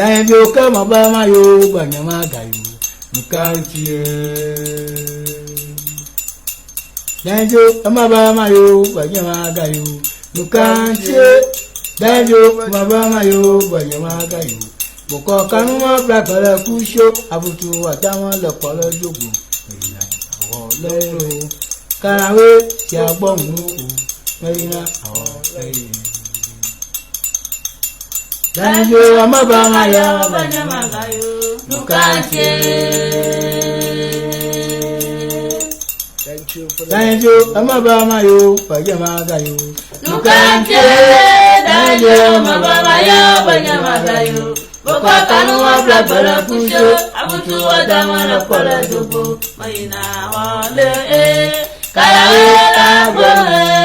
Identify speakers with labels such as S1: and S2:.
S1: Danjo kama bama yo banyama gayo nukantie. Danjo kama bama yo banyama gayo nukantie. Danjo kama bama yo banyama gayo. Boko kanuma blakala kusho abutu watama lekolo jogo. Ina awo lero karawe ti agbonmu ina awo lero. Danjo amabama ya banyama gayo nukantie. Danjo amabama yo banyama gayo nukantie. Danjo amabama ya banyama gayo. Boko kanuma blakala kusho abutu watama lekolo jogo. Ina awo lero karawe agbonmu.